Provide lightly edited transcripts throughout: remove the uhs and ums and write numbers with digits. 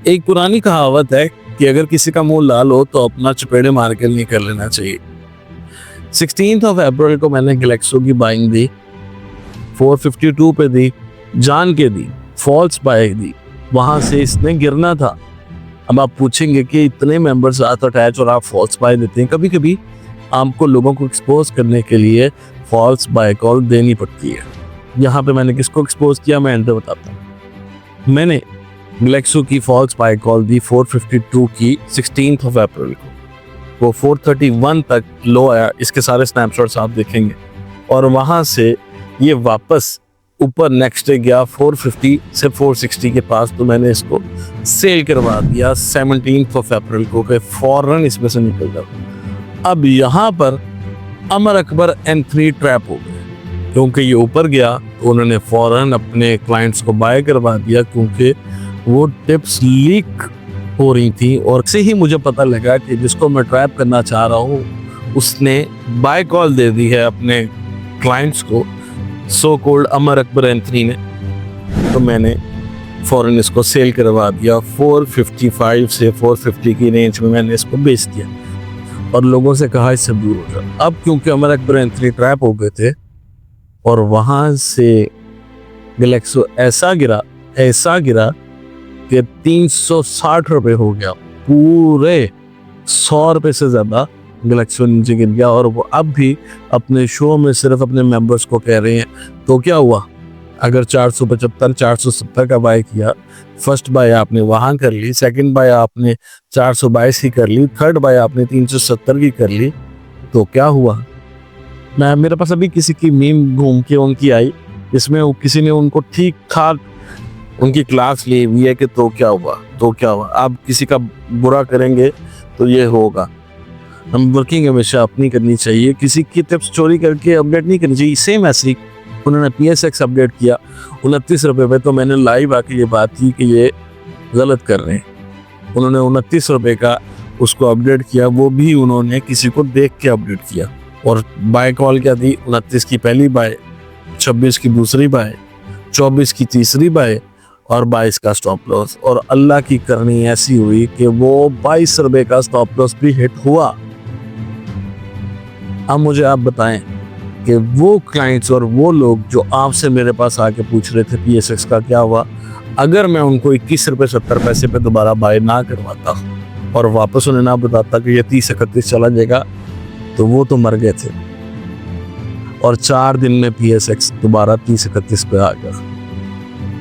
एक पुरानी कहावत है कि अगर किसी का मुंह लाल हो तो अपना चपेड़े मार के नहीं कर लेना चाहिए। 16 अप्रैल को मैंने गैलेक्सो की बाइंग दी, 452 पे दी, जान के दी, फॉल्स बाय दी, वहां से इसने गिरना था। अब आप पूछेंगे कि इतने मेंबर्स साथ अटैच और आप फॉल्स बाय देते हैं। कभी कभी आपको लोगों को एक्सपोज करने के लिए फॉल्स बाय कॉल देनी पड़ती है। यहाँ पे मैंने किसको एक्सपोज किया, मैं एंड बताता हूँ। मैंने गैलेक्सो की फॉल्स बाय कॉल दी 452 की 16 अप्रैल को, वो 431 तक लो आया। इसके सारे स्नैपशॉट्स आप देखेंगे और वहां से ये वापस ऊपर नेक्स्ट डे गया 450 से 460 के पास, तो मैंने इसको सेल करवा दिया 17 अप्रैल को कि फौरन इसमें से निकल जाओ। अब यहाँ पर अमर अकबर एंथनी ट्रैप हो गए, क्योंकि ये ऊपर गया तो उन्होंने फौरन अपने क्लाइंट्स को बाय करवा दिया, क्योंकि वो टिप्स लीक हो रही थी। और से ही मुझे पता लगा कि जिसको मैं ट्रैप करना चाह रहा हूँ उसने बाय कॉल दे दी है अपने क्लाइंट्स को, so called Amar Akbar Anthony ने। तो मैंने फौरन इसको सेल करवा दिया 455 से 450 की रेंज में मैंने इसको बेच दिया और लोगों से कहा इससे दूर हो जाओ। अब क्योंकि अमर अकबर एंथनी ट्रैप हो गए थे और वहां से गैलेक्सो ऐसा गिरा कि 360 रुपए हो गया, पूरे 100 रुपए से ज्यादा गैलेक्सो नीचे गिर गया। और वो अब भी अपने शो में सिर्फ अपने मेंबर्स को कह रहे हैं। तो क्या हुआ, अगर 475 470 का बाय किया, फर्स्ट बाय आपने वहां कर ली, सेकंड बाय आपने 422 की कर ली, थर्ड बाय आपने 370 की कर ली, तो क्या हुआ। मेरे पास अभी किसी की मीम घूम के उनकी आई, इसमें किसी ने उनको ठीक ठाक उनकी क्लास ली हुई है कि तो क्या हुआ। आप किसी का बुरा करेंगे तो ये होगा। हम वर्किंग हमेशा अपनी करनी चाहिए, किसी की टिप्स चोरी करके अपडेट नहीं करनी चाहिए। सेम ऐसे ही उन्होंने PSX अपडेट किया 29 रुपये पे, तो मैंने लाइव आके ये बात की कि ये गलत कर रहे हैं। उन्होंने 29 रुपये का उसको अपडेट किया, वो भी उन्होंने किसी को देख के अपडेट किया। और बाय कॉल क्या दी, 29 की पहली बाय, 26 की दूसरी बाय, 24 की तीसरी बाय और 22 का स्टॉप लॉस। और अल्लाह की करनी ऐसी हुई कि वो 22 रुपये का स्टॉप लॉस भी हिट हुआ। अब मुझे आप बताएं कि वो क्लाइंट्स और वो लोग जो आपसे मेरे पास आके पूछ रहे थे PSX का क्या हुआ, अगर मैं उनको 21 रुपये 70 पैसे पे दोबारा बाय ना करवाता और वापस उन्हें ना बताता कि ये 30-31 चला जाएगा, तो वो तो मर गए थे। और 4 दिन में PSX दोबारा 30-31 पे आ गया।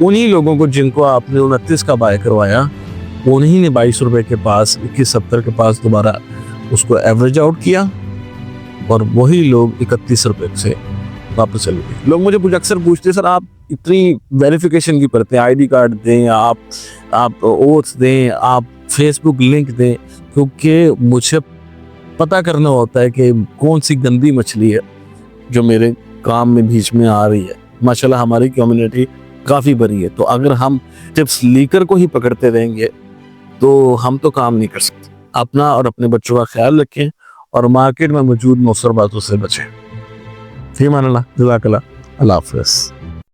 उन्हीं लोगों को जिनको आपने 29 का बाय करवाया, उन्हीं ने 22 रुपये के पास 21.70 के पास दोबारा उसको एवरेज आउट किया और वही लोग 31 रुपये से वापस चले गए। लोग मुझे अक्सर पूछते हैं, सर आप इतनी वेरिफिकेशन की करते हैं, ID कार्ड दें, आप ओथ दें, आप फेसबुक लिंक दें, क्योंकि मुझे पता करना होता है कि कौन सी गंदी मछली है जो मेरे काम में बीच में आ रही है। माशाल्लाह हमारी कम्युनिटी काफ़ी बड़ी है, तो अगर हम टिप्स लीकर को ही पकड़ते रहेंगे तो हम तो काम नहीं कर सकते। अपना और अपने बच्चों का ख्याल रखें और मार्केट में मौजूद मौसर बातों से बचें। फीमान अल्लाह, जज़ाकल्लाह, अल्लाह हाफ़िज़।